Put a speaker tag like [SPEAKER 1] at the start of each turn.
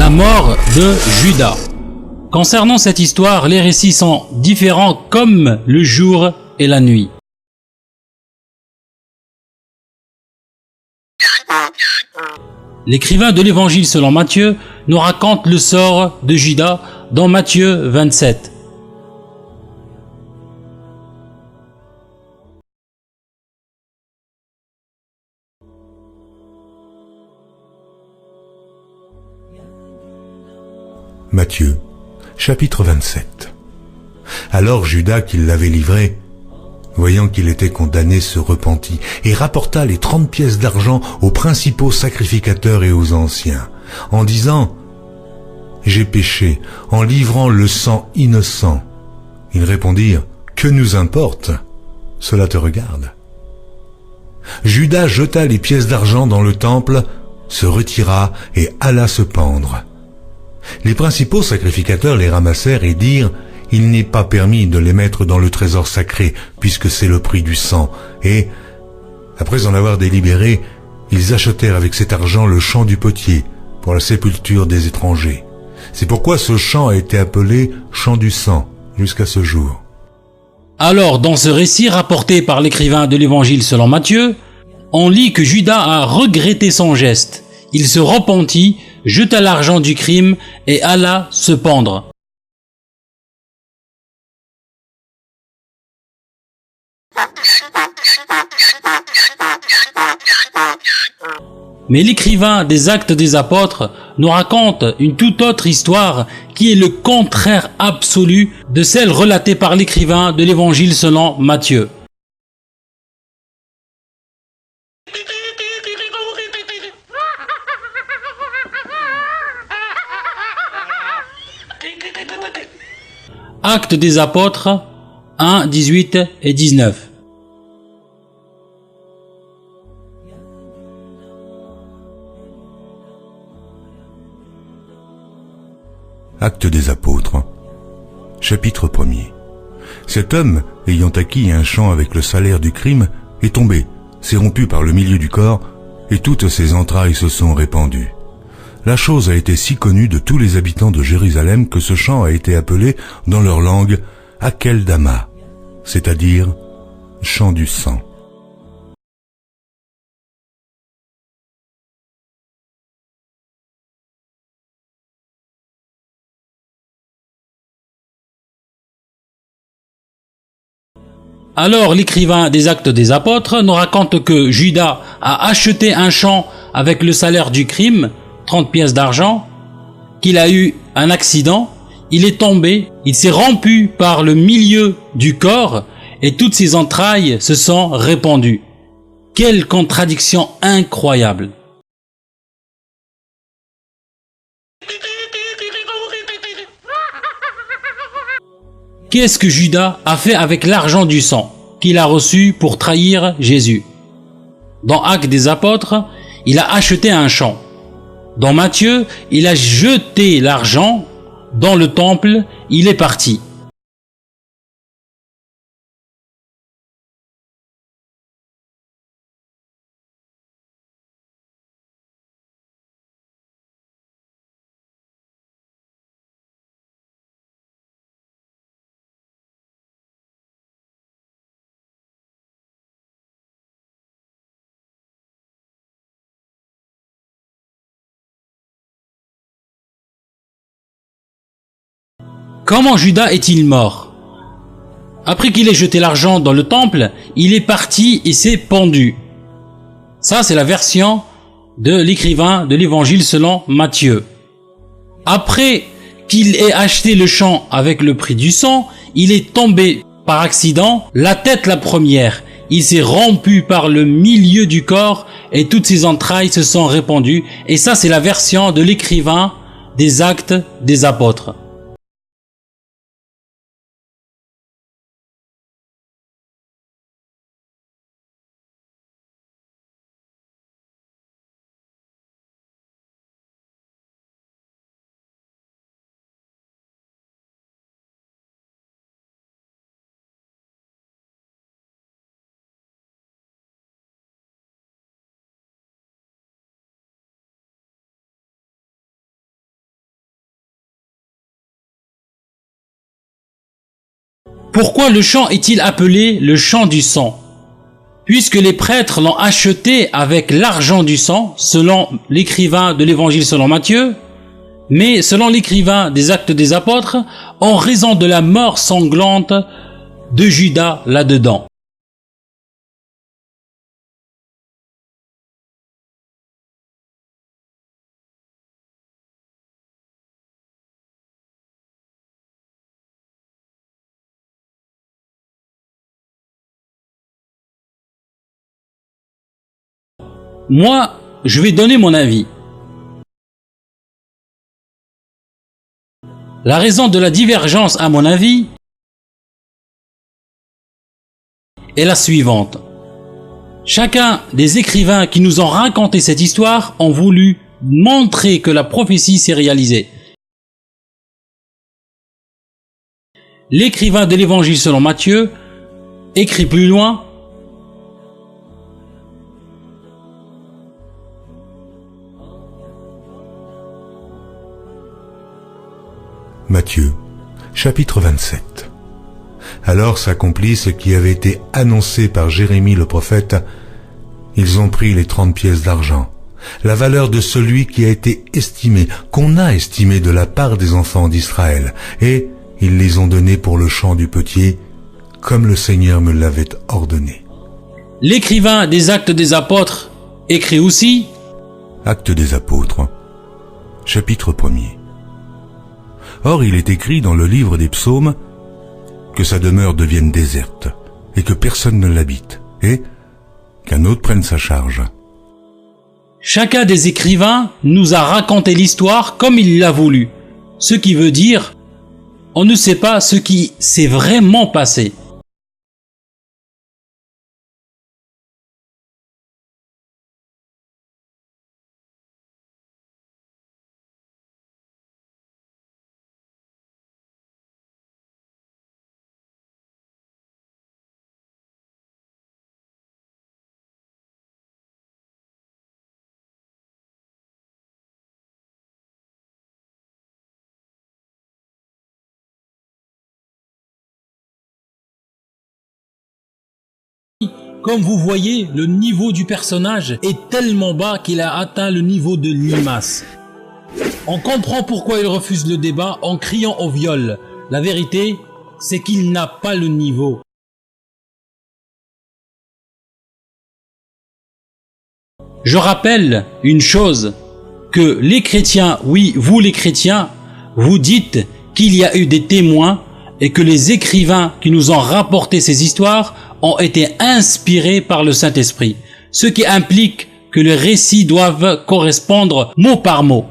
[SPEAKER 1] La mort de Judas. Concernant cette histoire, les récits sont différents comme le jour et la nuit. L'écrivain de l'évangile selon Matthieu nous raconte le sort de Judas dans Matthieu 27.
[SPEAKER 2] Matthieu, chapitre 27. Alors Judas, qui l'avait livré, voyant qu'il était condamné, se repentit et rapporta les 30 pièces d'argent aux principaux sacrificateurs et aux anciens, en disant « J'ai péché en livrant le sang innocent. » Ils répondirent « Que nous importe? Cela te regarde. » Judas jeta les pièces d'argent dans le temple, se retira et alla se pendre. Les principaux sacrificateurs les ramassèrent et dirent « Il n'est pas permis de les mettre dans le trésor sacré, puisque c'est le prix du sang. » Et, après en avoir délibéré, ils achetèrent avec cet argent le champ du potier pour la sépulture des étrangers. C'est pourquoi ce champ a été appelé champ du sang jusqu'à ce jour.
[SPEAKER 1] Alors, dans ce récit rapporté par l'écrivain de l'évangile selon Matthieu, on lit que Judas a regretté son geste. Il se repentit, jeta l'argent du crime et alla se pendre. Mais l'écrivain des Actes des Apôtres nous raconte une toute autre histoire qui est le contraire absolu de celle relatée par l'écrivain de l'évangile selon Matthieu. Actes des Apôtres 1, 18 et 19.
[SPEAKER 2] Actes des Apôtres, chapitre 1er. Cet homme, ayant acquis un champ avec le salaire du crime, est tombé, s'est rompu par le milieu du corps, et toutes ses entrailles se sont répandues. La chose a été si connue de tous les habitants de Jérusalem que ce champ a été appelé, dans leur langue, Akeldama, c'est-à-dire champ du sang.
[SPEAKER 1] Alors l'écrivain des Actes des Apôtres nous raconte que Judas a acheté un champ avec le salaire du crime, 30 pièces d'argent, qu'il a eu un accident, il est tombé, il s'est rompu par le milieu du corps et toutes ses entrailles se sont répandues. Quelle contradiction incroyable! Qu'est-ce que Judas a fait avec l'argent du sang qu'il a reçu pour trahir Jésus? Dans Actes des Apôtres, il a acheté un champ. Dans Matthieu, il a jeté l'argent dans le temple, il est parti. Comment Judas est-il mort? Après qu'il ait jeté l'argent dans le temple, il est parti et s'est pendu. Ça, c'est la version de l'écrivain de l'évangile selon Matthieu. Après qu'il ait acheté le champ avec le prix du sang, il est tombé par accident, la tête la première. Il s'est rompu par le milieu du corps et toutes ses entrailles se sont répandues. Et ça, c'est la version de l'écrivain des Actes des Apôtres. Pourquoi le champ est-il appelé le champ du sang? Puisque les prêtres l'ont acheté avec l'argent du sang, selon l'écrivain de l'évangile selon Matthieu, mais selon l'écrivain des Actes des Apôtres, en raison de la mort sanglante de Judas là-dedans. Moi, je vais donner mon avis. La raison de la divergence, à mon avis, est la suivante. Chacun des écrivains qui nous ont raconté cette histoire ont voulu montrer que la prophétie s'est réalisée. L'écrivain de l'évangile selon Matthieu écrit plus loin:
[SPEAKER 2] Matthieu, chapitre 27. Alors s'accomplit ce qui avait été annoncé par Jérémie le prophète. Ils ont pris les 30 pièces d'argent, la valeur de celui qui a été estimé, qu'on a estimé de la part des enfants d'Israël, et ils les ont donnés pour le champ du potier, comme le Seigneur me l'avait ordonné.
[SPEAKER 1] L'écrivain des Actes des Apôtres écrit aussi:
[SPEAKER 2] Actes des Apôtres, chapitre 1er. Or, il est écrit dans le livre des psaumes que sa demeure devienne déserte, et que personne ne l'habite, et qu'un autre prenne sa charge.
[SPEAKER 1] Chacun des écrivains nous a raconté l'histoire comme il l'a voulu, ce qui veut dire on ne sait pas ce qui s'est vraiment passé. Comme vous voyez, le niveau du personnage est tellement bas qu'il a atteint le niveau de limace. On comprend pourquoi il refuse le débat en criant au viol. La vérité, c'est qu'il n'a pas le niveau. Je rappelle une chose, que les chrétiens, oui, vous les chrétiens, vous dites qu'il y a eu des témoins et que les écrivains qui nous ont rapporté ces histoires ont été inspirés par le Saint-Esprit, ce qui implique que les récits doivent correspondre mot par mot.